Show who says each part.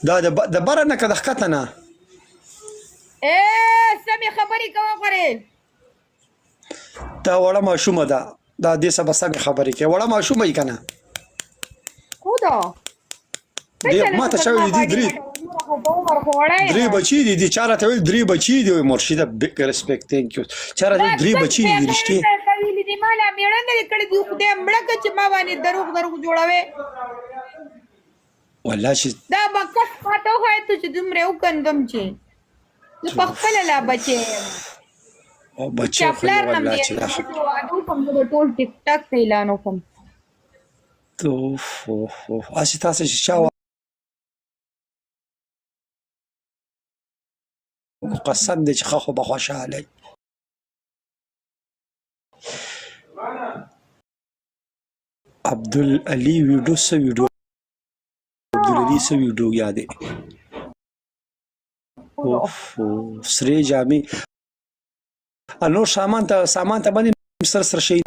Speaker 1: دا د بره نه که د ښکته نه
Speaker 2: سمې خبرې کوه غورې
Speaker 1: دا وړه ماشومه ده دا دې څه به سمې خبرې کوي وړه ماشومه یې که نه
Speaker 2: خو ده
Speaker 1: ما ته چا ویلي دي درې بچي دي دي چا راته ویل درې بچي دي مرشده بګ ریسپیکټ تھینک یو چا راته درې بچي دي رښتې
Speaker 2: ویلي دي ما لا مېړه نه دي کړي دي خدای مړه که چې ما باندې دروغ جوړوې
Speaker 1: والله چې
Speaker 2: دا به کس ماته وښایه ته چې دومره وکندم چې زه په خپله لا بچی یم
Speaker 1: او بچي
Speaker 2: چا
Speaker 1: خو
Speaker 2: پلار نه
Speaker 1: والله
Speaker 2: مې
Speaker 1: چې دا
Speaker 2: واده وکړم زه د ټول ټیک ټاک ته اعلان وکړم
Speaker 1: اوف اوف اوف هسې تاسې چې چا قسم دی چې ښه خو به خوشحاله وي عبدالعلي ویډیو څه ویډیو عبدالعلي څه ویډیو یادې اوف سرې جامې نور سامان ته باندې سره شي